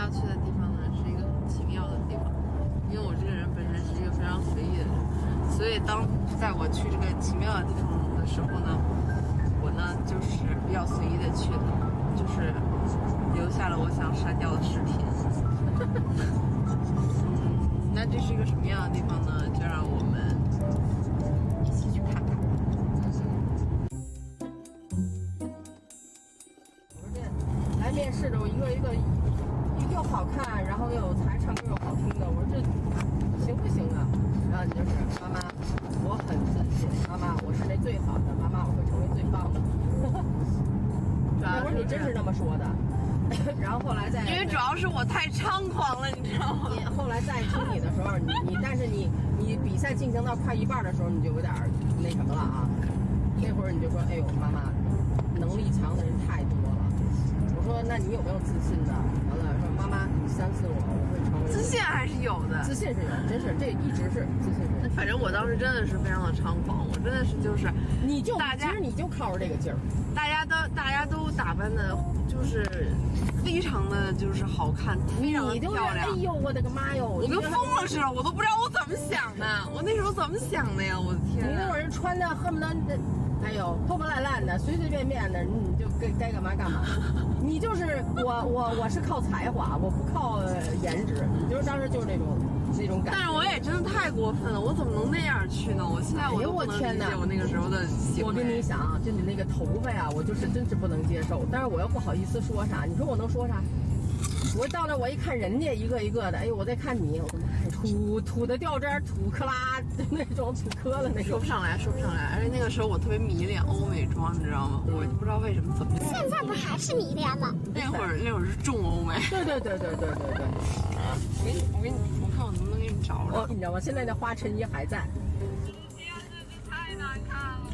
要去的地方呢，是一个很奇妙的地方。因为我这个人本身是一个非常随意的人，所以当在我去这个奇妙的地方的时候呢，我呢就是比较随意的去的，就是留下了我想删掉的视频。那这是一个什么样的地方呢？就让我们一起去看看。我说这来面试的，我一个又好看，然后又有才，唱歌又好听的，我说这行不行啊？然后你就是妈妈，我很自信，妈妈我是那最好的，妈妈我会成为最棒的。那会儿你真是这么说的。然后后来再，因为主要是我太猖狂了，你知道吗？你后来再听你的时候，但是你比赛进行到快一半的时候，你就有点那什么了啊。那会儿你就说，哎呦，妈妈，能力强的人太多了。我说，那你有没有自信的？完了说，妈妈，你相信我，我会成为。自信还是有的，自信是有，真是这一直是自信是有。反正我当时真的是非常的猖狂，我真的是就是，其实你就靠着这个劲儿，大家都打扮的，就是非常的就是好看，非常的漂亮。哎呦，我的个妈哟！我跟疯了似的，我都不知道我怎么想的，我那时候怎么想的呀？我的天！你那会儿穿的恨不得，哎呦，破破烂烂的，随随便便的，你就该干嘛干嘛。你就是我是靠才华，我不靠颜值。你就是当时就是那种感觉。但是我也真的太过分了，我怎么能那样去呢？我现在我都不能理解我那个时候的行为。我跟你讲，就你那个头发呀，我就是真是不能接受。但是我又不好意思说啥，你说我能说啥？我到那我一看人家一个一个的，哎呦，我再看你，我的妈呀，土的掉渣，土克拉那种土磕了那种。说不上来。而且那个时候我特别迷恋欧美妆，你知道吗？我不知道为什么怎么。现在不还是迷恋吗？那会儿是重欧美。对。我看我能不能给你找找。你知道吗？现在那花衬衣还在。天啊，这太难看了。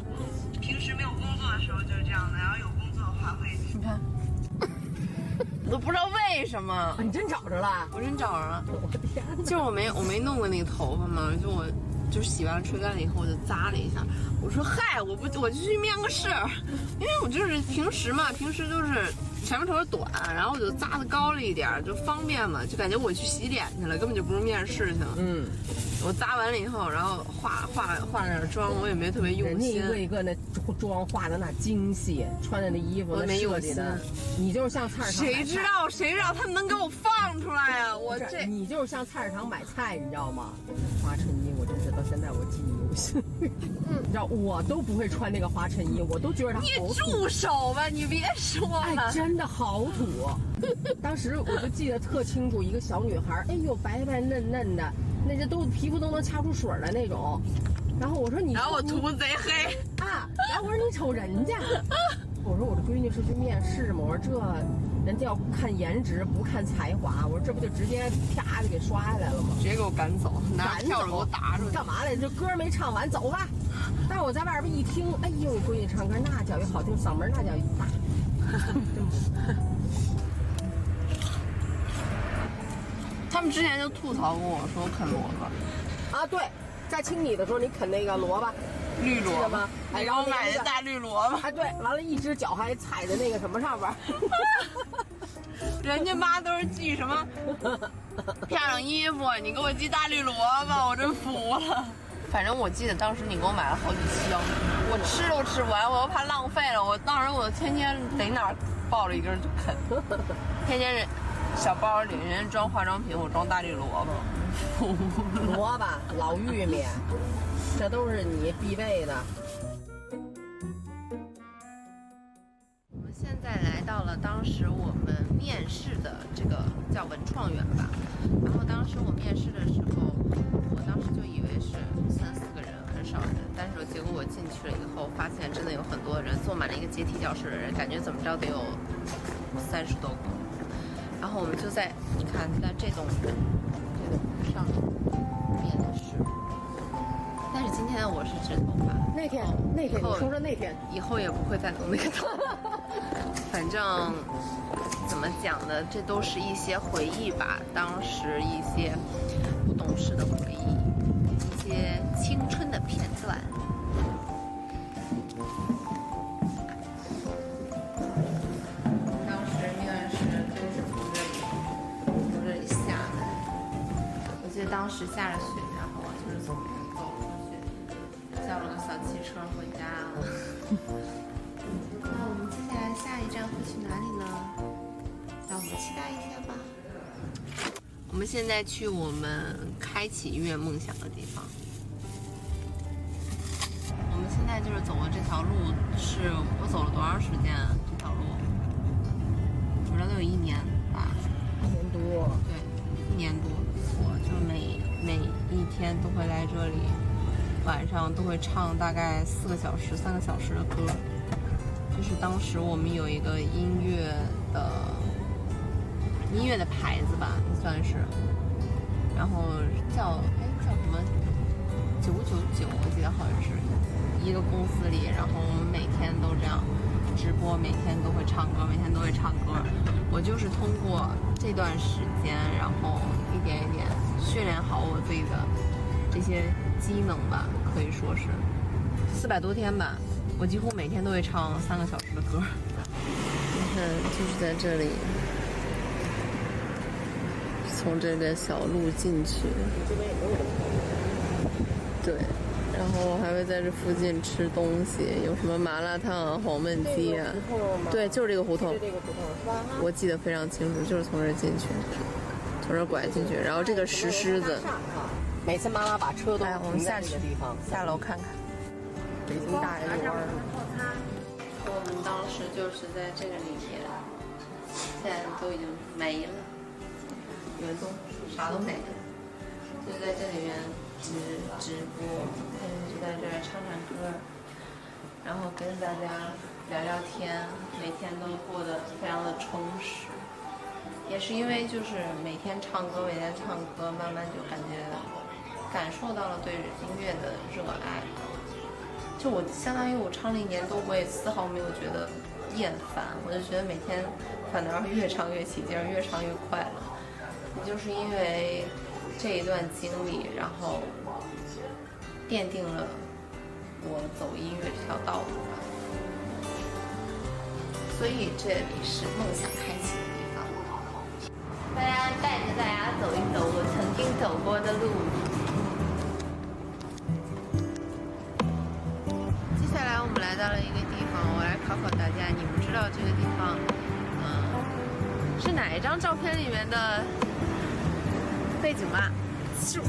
平时没有工作的时候就是这样的，然后有工作的话会，你看。我都不知道为什么。你真找着了？我真找着了。我的天！就是我没弄过那个头发嘛，就是洗完了吹干了以后我就扎了一下。我说嗨，我就去面个试，因为我就是平时就是前面头发短，然后我就扎的高了一点，就方便嘛，就感觉我去洗脸去了，根本就不是面试去了。我扎完了以后，然后化了点妆，我也没特别用心。人家一个那妆化的那精细，穿的那衣服那设计的，你就是像菜市场。谁知道他们能给我放出来啊？你就是像菜市场买菜，你知道吗？花衬衣我真是到现在我记忆犹新。你知道我都不会穿那个花衬衣，我都觉得它好土。你住手吧，你别说了。哎，真的好土。当时我就记得特清楚，一个小女孩，哎呦，白白嫩嫩的。那些皮肤都能掐出水来那种，然后我说然后我涂贼黑啊，然后我说你瞅人家，我说我这闺女是去面试嘛，我说这人家要看颜值不看才华，我说这不就直接啪就给刷下来了吗？直接给我赶走，拿票给我打出去。干嘛来？这歌没唱完，走吧。但是我在外边一听，哎呦，我闺女唱歌那叫一好听，嗓门那叫一大。他们之前就吐槽过我说我啃萝卜啊，对，在清理的时候你啃那个萝卜，绿萝卜吗？哎，然后买的大绿萝卜，哎，对，完了，一只脚还踩在那个什么上边。人家妈都是寄什么漂亮衣服，你给我寄大绿萝卜，我真服了。反正我记得当时你给我买了好几箱，我吃都吃不完，我又怕浪费了。我当时我天天得哪儿抱了一根就啃，天天小包里人家装化妆品，我装大绿萝卜、萝卜、老玉米，这都是你必备的。我们现在来到了当时我们面试的这个叫文创园吧。然后当时我面试的时候，我当时就以为是3、4个人，很少人。但是结果我进去了以后，发现真的有很多人，坐满了一个阶梯教室的人，感觉怎么着得有30多个。然后我们就在你看，在这栋上面试。但是今天我是直头发。那天你说说那天，以后也不会再弄那个头发。反正怎么讲呢？这都是一些回忆吧，当时一些不懂事的回忆，一些青春的片段。当时面试就是从这里当时下着雪，然后就是走出去，叫了个小汽车回家了。那我们接下来下一站会去哪里呢？让我们期待一下吧。我们现在去我们开启音乐梦想的地方。我们现在就是走的这条路，是我走了多长时间啊？这条路，我觉得有1年吧。1年多。对，1年多。我就每一天都会来这里，晚上都会唱大概3个小时的歌。就是当时我们有一个音乐的牌子吧，算是，然后叫什么999，我记得好像是一个公司里，然后我们每天都这样直播，每天都会唱歌。我就是通过这段时间，然后一点一点训练好我自己的这些机能吧，可以说是400多天吧，我几乎每天都会唱3个小时的歌。你看，就是在这里。从这个小路进去，这边也没有人。对，然后我还会在这附近吃东西，有什么麻辣烫啊、黄焖鸡啊。对，就是这个胡同。就这个胡同是吧？我记得非常清楚，就是从这儿进去，从这儿拐进去，然后这个石狮子。每次妈妈把车都我们下去的地方，下楼看看。北京大爷遛弯儿。我们当时就是在这个里面，现在都已经没了。你们都啥都没了，就在这里面直播，就在这儿唱歌，然后跟大家聊聊天，每天都过得非常的充实。也是因为就是每天唱歌，慢慢就感受到了对音乐的热爱。就我相当于我唱了1年多，我也丝毫没有觉得厌烦，我就觉得每天反倒越唱越起劲，越唱越快乐。就是因为这一段经历，然后奠定了我走音乐这条道路吧。所以这里是梦想开启的地方。大家带着大家走一走我曾经走过的路。接下来我们来到了一个地方，我来考大家，你们知道这个地方，是哪一张照片里面的背景吗？是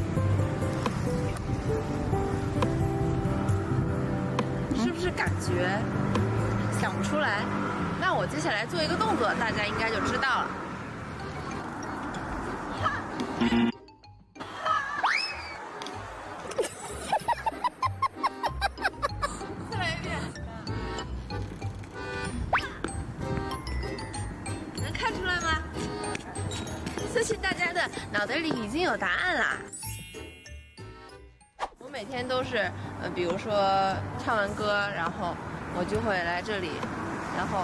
不是感觉想不出来？那我接下来做一个动作，大家应该就知道了。再来一遍。能看出来吗？相信大家的脑袋里已经有答案啦。我每天都是，比如说唱完歌，然后我就会来这里，然后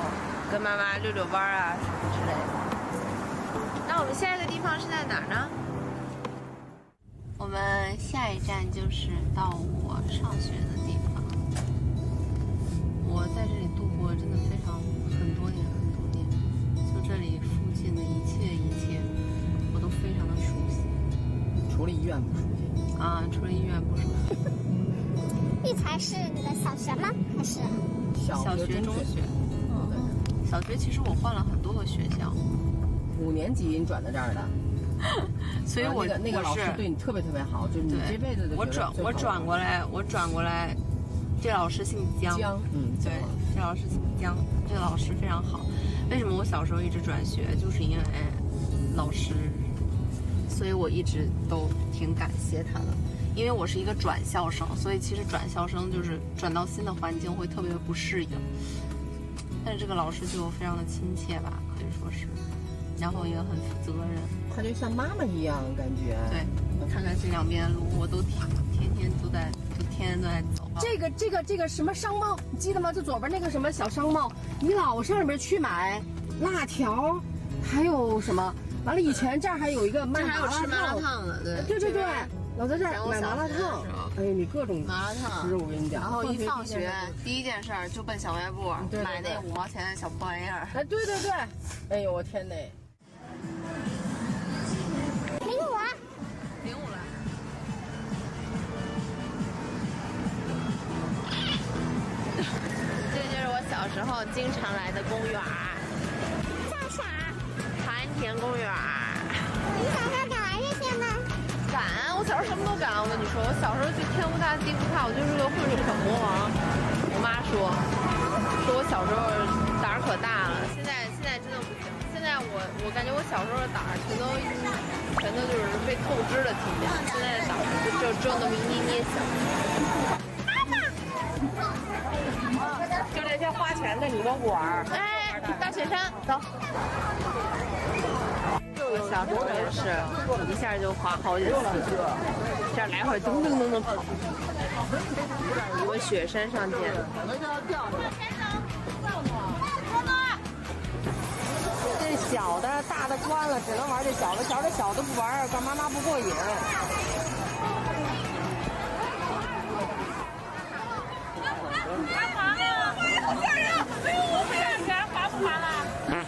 跟妈妈遛遛弯啊什么之类的。那我们下一个地方是在哪儿呢？我们下一站就是到我上学的地方。我在这里度过真的很多年，就这里附近的一切，我都非常的熟悉。除了医院不熟悉啊，除了医院不熟悉。育才是你的小学吗？还是小学、中学？小学其实我换了很多个学校。5年级你转到这儿的，所以我那个老师对你特别好，就是你这辈子的。我转过来，这老师姓姜。对，这老师姓姜，这个老师非常好。为什么我小时候一直转学，就是因为老师，所以我一直都挺感谢他的。因为我是一个转校生，所以其实转校生就是转到新的环境会特别的不适应。但是这个老师就非常的亲切吧，可以说是，然后也很负责任。他就像妈妈一样感觉。对，看看这两边路，我都天天都在走。这个什么商贸，你记得吗？就左边那个什么小商贸，你老上里面去买辣条，还有什么？完了，以前这儿还有一个卖麻辣烫，还有吃麻辣烫的，对。老在这儿买麻辣烫，哎，你各种麻辣烫吃，我跟你讲。然后一放学，第一件事就奔小卖部买那5毛钱的小破玩意儿。哎，对，哎呦我天哪！ 05了， 05了。这就是我小时候经常来的公园，叫啥？盘田公园。你小时候敢玩这些吗？敢，我小时候什么都敢。我跟你说，我小时候就天不大地不怕，我就是个混水小魔王。我妈说我小时候胆儿可大了，现在真的不行。现在我感觉我小时候的胆儿全都就是被透支了体检，现在的胆儿只有那么一捏捏小。就这些花钱的你都不玩。哎，大雪山，走。我小时候也是，一下就滑好几次，这样来回噔噔噔噔跑。我雪山上见。这小的、大的关了，只能玩这小的。小的不玩，干妈妈不过瘾。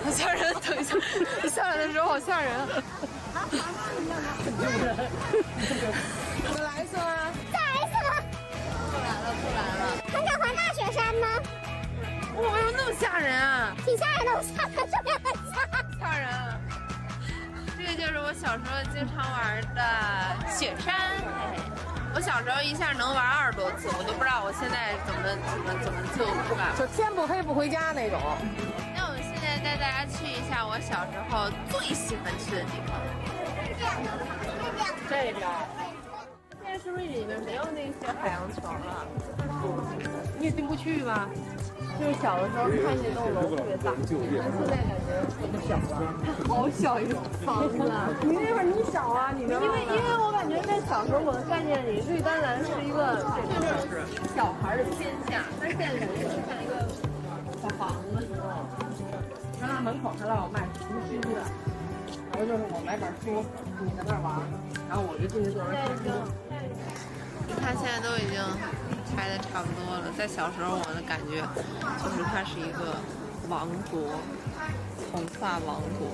好吓人！等一下，你下来的时候好吓人。再来一次吗？再来一次吗？出来了。很想滑大雪山吗？哇，那么吓人啊！挺吓人的，我吓人，这边很吓人。这个就是我小时候经常玩的雪山。嘿嘿，我小时候一下能玩20多次，我都不知道我现在怎么就不敢。就天不黑不回家那种。那我们现在带大家去一下我小时候最喜欢去的地方。这边。现在是不是里面没有那些海洋球了？你也进不去吧？就是小的时候看那栋楼特别大，但现在感觉可不小了，好小一个房子。你那会儿你小啊，你因为我感觉在小时候我的概念里，绿丹蓝是一个就是小孩的天下，但是现在感觉就像一个小房子。咱俩门口还老有卖什么书的，然后就是我买本书，你在那儿玩，然后我就进去坐着看书。你看现在都已经拆的差不多了，在小时候我的感觉就是它是一个王国，童话王国，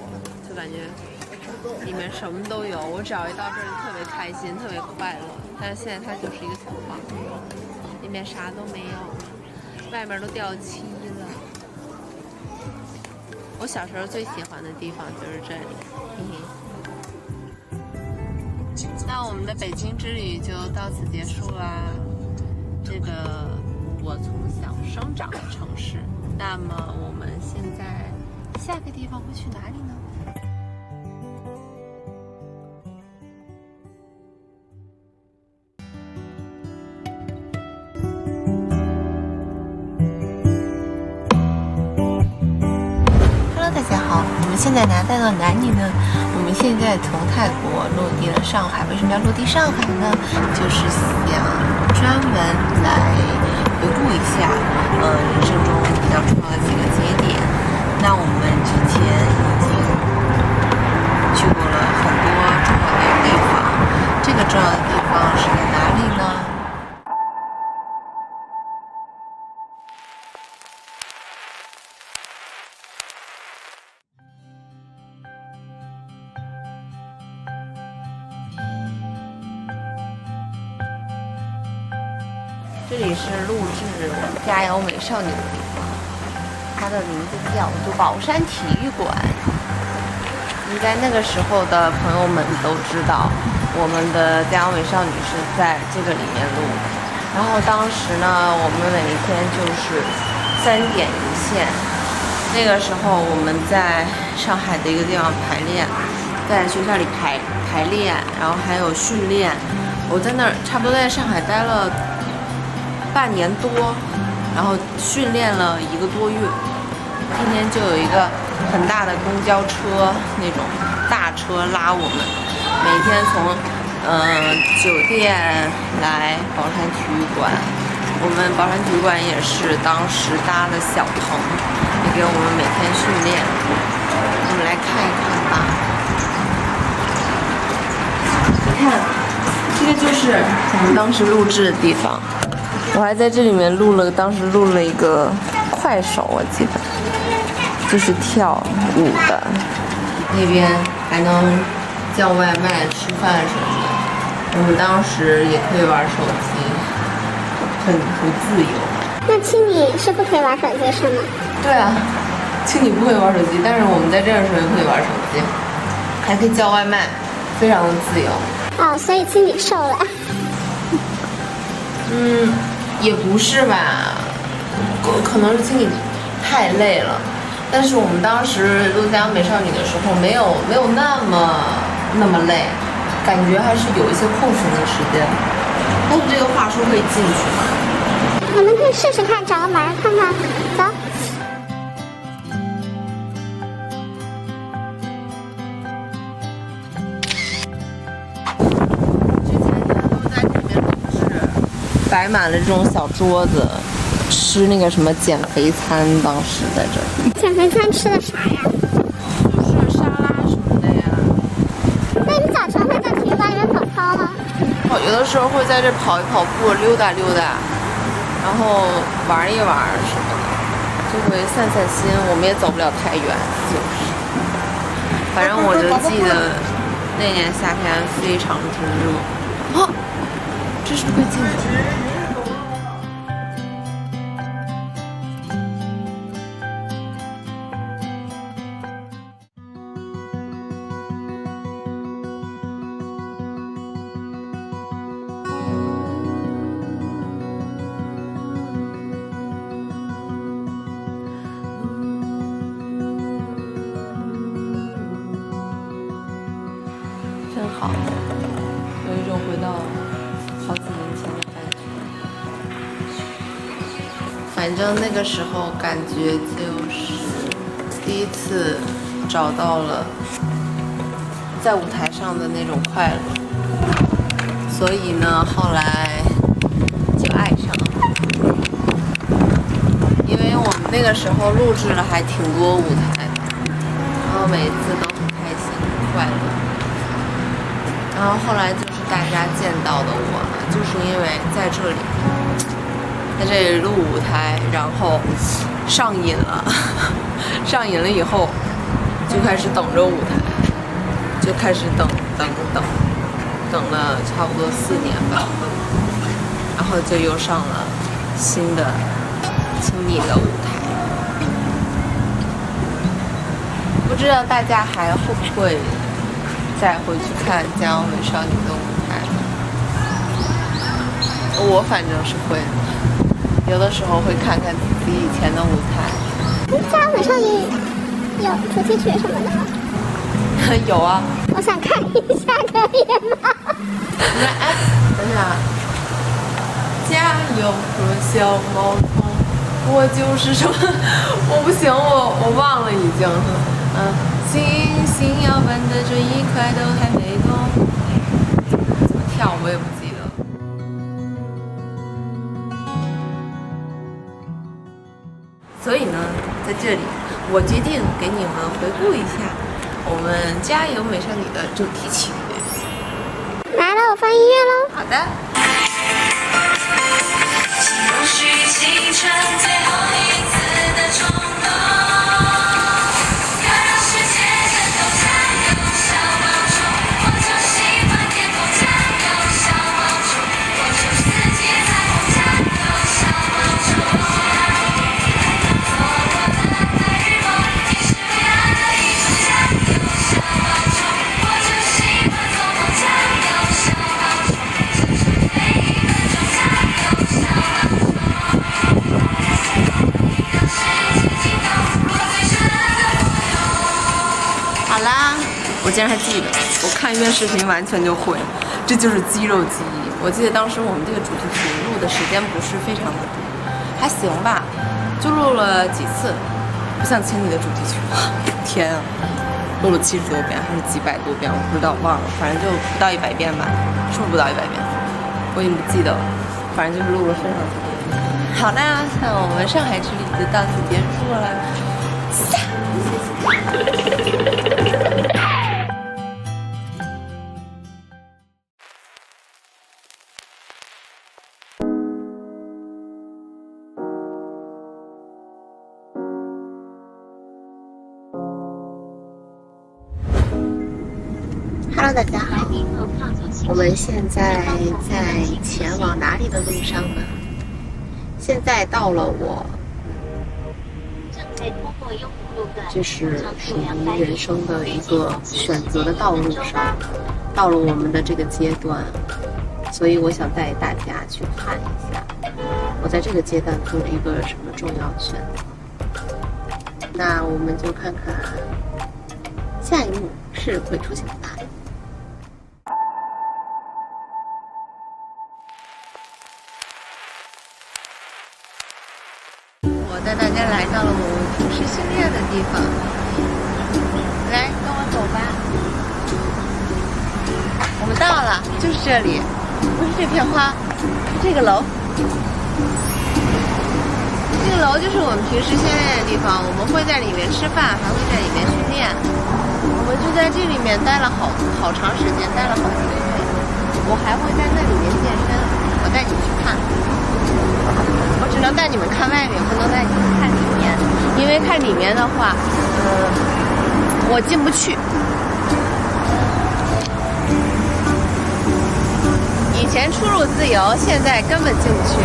就感觉里面什么都有，我只要一到这儿就特别开心，特别快乐。但是现在它就是一个小房子，里面啥都没有了，外面都掉漆了。我小时候最喜欢的地方就是这里，嘿嘿。那我们的北京之旅就到此结束啦。这个我从小生长的城市，那么我们现在下个地方会去哪里呢？Hello， 大家好，我们现在来到了哪里呢？我们现在从泰国落地了上海。为什么要落地上海呢？就是想专门来回顾一下，人生中比较重要的几个节点。那我们之前已经去过了很多重要的地方，这个重要的地方是在哪里呢？这里是录制《佳肴美少女》的地方，它的名字叫做宝山体育馆。应该那个时候的朋友们都知道，我们的《佳肴美少女》是在这个里面录的。然后当时呢，我们每一天就是3点一线。那个时候我们在上海的一个地方排练，在学校里排练，然后还有训练。我在那儿差不多在上海待了半年多，然后训练了1个多月，天天就有一个很大的公交车，那种大车拉我们，每天从酒店来宝山体育馆。我们宝山体育馆也是当时搭的小棚，也给我们每天训练。我们来看一看吧。你看，这个就是我们当时录制的地方。我还在这里面当时录了一个快手，我记得就是跳舞的。那边还能叫外卖、吃饭什么的。我们当时也可以玩手机，很不自由。那青你是不可以玩手机是吗？对啊，青你不可以玩手机，但是我们在这儿的时候也可以玩手机，还可以叫外卖，非常的自由。哦，所以青你瘦了。也不是吧，可能是青你太累了。但是我们当时录《家有美少女》的时候，没有那么累，感觉还是有一些空闲的时间。但是这个话说可以进去吗？我们可以试试看，找个门看看。走。之前呢都在这边是摆满了这种小桌子，吃那个什么减肥餐，当时在这儿。减肥餐吃的啥呀？就是沙拉什么的呀。那你早晨会在体育馆里面跑操吗？有的时候会在这跑一跑步，溜达溜达，然后玩一玩什么的，就会散散心。我们也走不了太远，就是。反正我就记得那年夏天非常之热。啊，这是不是可以进去？真好，有一种回到好几年前的感觉。反正那个时候感觉就是第一次找到了在舞台上的那种快乐，所以呢，后来就爱上了。因为我们那个时候录制了还挺多舞台的，然后每次都很开心、很快乐。然后后来就是大家见到的我呢，就是因为在这里录舞台，然后上瘾了，上瘾了以后就开始等着舞台，就开始等了差不多4年吧，然后就又上了新的亲密的舞台。不知道大家还会不会再回去看《家有美少女》的舞台？我反正是会的，有的时候会看看自己以前的舞台。家有美少女有主题曲什么的吗？有啊。我想看一下，可以吗？哎，等下，加油和小毛虫，我就是什么？我不行，我忘了已经。星星要奔的这一块都还没动，怎么跳我也不记得了。所以呢，在这里我决定给你们回顾一下我们《家有美少女》的主题曲。来了，我放音乐喽。好的。容许青春最后一次的冲动，要让世界震动，加油小毛虫，我就喜欢巅峰，加油小毛虫，我就四季彩虹，加油小毛虫，做我的白日梦，你是伟大的一种，加油小毛虫，我就喜欢做梦，加油小毛虫，这是每一分钟，加油小毛虫。好啦，我竟然还记得，我看一遍视频完全就会，这就是肌肉记忆。我记得当时我们这个主题曲录的时间不是非常的多，还行吧，就录了几次，不像青你的主题曲，天啊，录了70多遍还是几百多遍，我不知道忘了，反正就不到100遍吧，是不是不到100遍？我已经不记得了，反正就是录了非常多遍。好啦，那我们上海之旅就到此结束了。Hello， 大家好，我们现在在前往哪里的路上呢？现在到了我就是属于人生的一个选择的道路上，到了我们的这个阶段，所以我想带大家去看一下，我在这个阶段做了一个什么重要选择。那我们就看看下一幕是会出现在哪里。我带大家来到了我们平时训练的地方，来跟我走吧。我们到了，就是这里，不是这片花，是这个楼。这个楼就是我们平时训练的地方，我们会在里面吃饭，还会在里面训练。我们就在这里面待了好长时间，待了好几个月。我还会在那里面健身，我带你们去看。我只能带你们看外面，不能带你们看里面，因为看里面的话，我进不去。以前出入自由，现在根本进不去。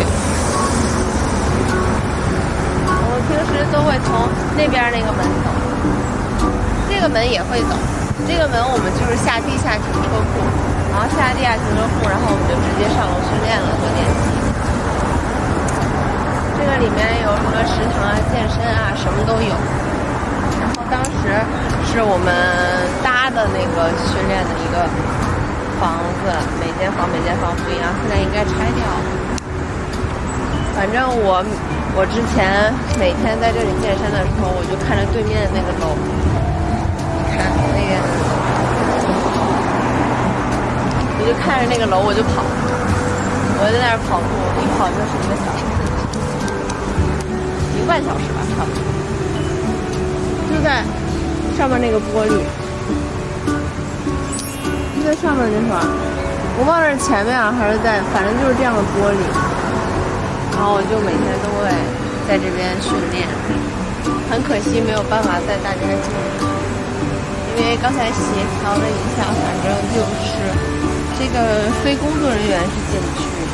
我们平时都会从那边那个门走，这个门也会走。这个门我们就是下地下停车库，然后下地下停车库，然后我们就直接上楼训练了，坐电梯。这个里面有什么食堂啊、健身啊，什么都有。然后当时是我们搭的那个训练的一个房子，每间房不一样，现在应该拆掉了。反正我之前每天在这里健身的时候，我就看着对面的那个楼，你看那个，我就看着那个楼我就跑，我就在那儿跑步，一跑就是1个小时。1个半小时吧，差不多。就在上面那个玻璃，就在上面那块儿，我忘了是前面还是在，反正就是这样的玻璃。然后我就每天都会在这边训练，很可惜没有办法带大家进去，因为刚才协调了一下，反正就是这个非工作人员是进不去的。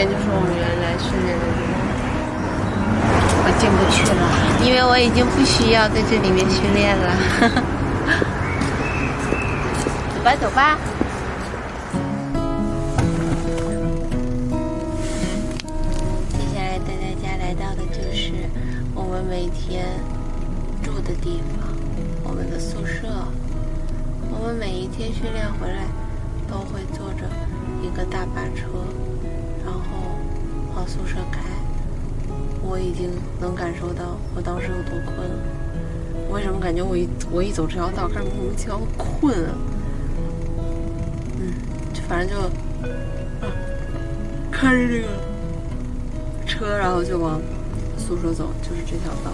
就是我们原来训练的地方，我进不去了，因为我已经不需要在这里面训练了。走吧，走吧。接下来带大家来到的就是我们每天住的地方，我们的宿舍。我们每一天训练回来，都会坐着一个大巴车。然后往宿舍开，我已经能感受到我当时有多困了。为什么感觉我一走这条道开始莫名其妙困啊？反正就开着这个车，然后就往宿舍走，就是这条道。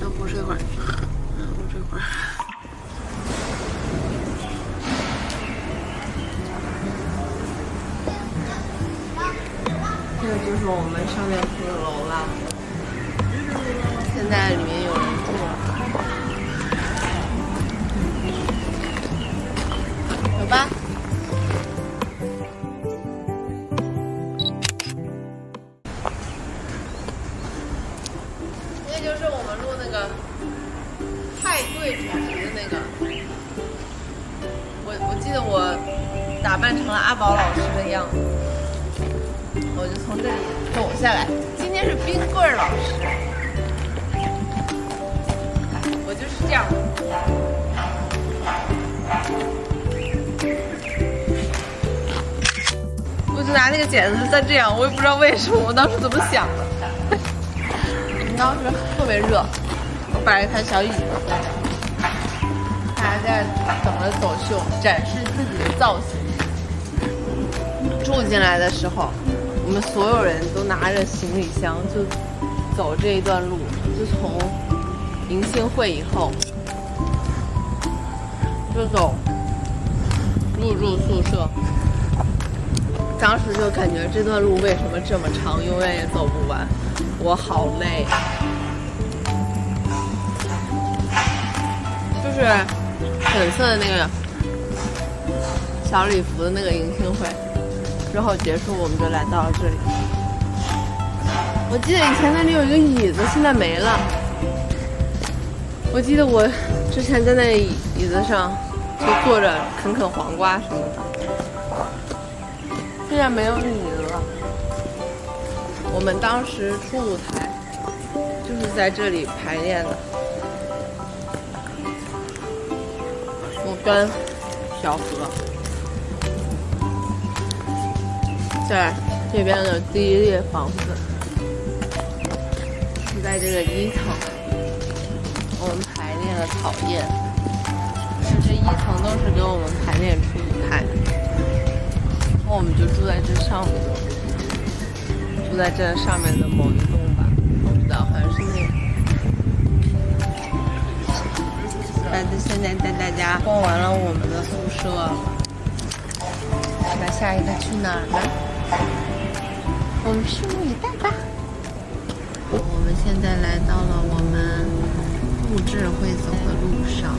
要不这会儿，我这会儿。这个就是我们上面住的楼了，现在里面有人住了，走吧。这就是我们录那个派对主题的那个，我记得我打扮成了阿宝老师的样子。我就从这里走下来。今天是冰棍老师，我就是这样。我就拿那个剪子在这样，我也不知道为什么，我当时怎么想的。当时特别热，我摆了一台小椅子，大家在等着走秀，展示自己的造型。住进来的时候，我们所有人都拿着行李箱就走这一段路，就从迎新会以后就走入住宿舍。当时就感觉这段路为什么这么长，永远也走不完，我好累。就是粉色的那个小礼服的那个迎新会之后结束，我们就来到了这里。我记得以前那里有一个椅子，现在没了。我记得我之前在那椅子上就坐着啃黄瓜什么的，现在没有椅子了。我们当时出舞台就是在这里排练的。我跟小何在这边的第一列房子，是在这个1层，我们排练了讨厌，这1层都是给我们排练出舞台，然后我们就住在这上面，住在这上面的某一栋吧，不知道，好像是那个。现在带大家逛完了我们的宿舍，那下一个去哪儿呢？我们拭目以待吧。我们现在来到了我们录制会走的路上，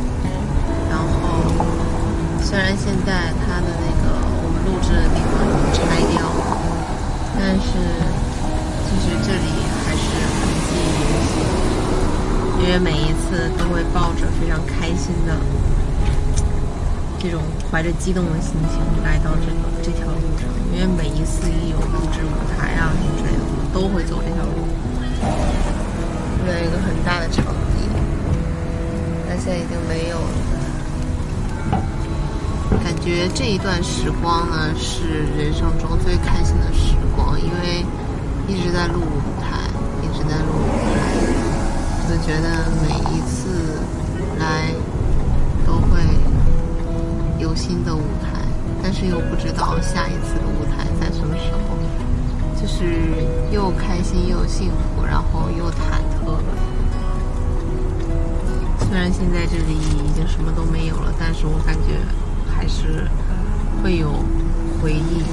然后虽然现在它的那个我们录制的地方已经拆掉了，但是其实这里还是很记忆犹新，因为每一次都会抱着非常开心的这种怀着激动的心情来到这条路上，因为每一次一有录制舞台啊什么之类的，我都会走这条路。那一个很大的场地，但现在已经没有了。感觉这一段时光呢，是人生中最开心的时光，因为一直在录舞台，一直在录舞台，就觉得每一次来都会有新的舞台，但是又不知道下一次的舞台在什么时候，就是又开心又幸福，然后又忐忑了。虽然现在这里已经什么都没有了，但是我感觉还是会有回忆。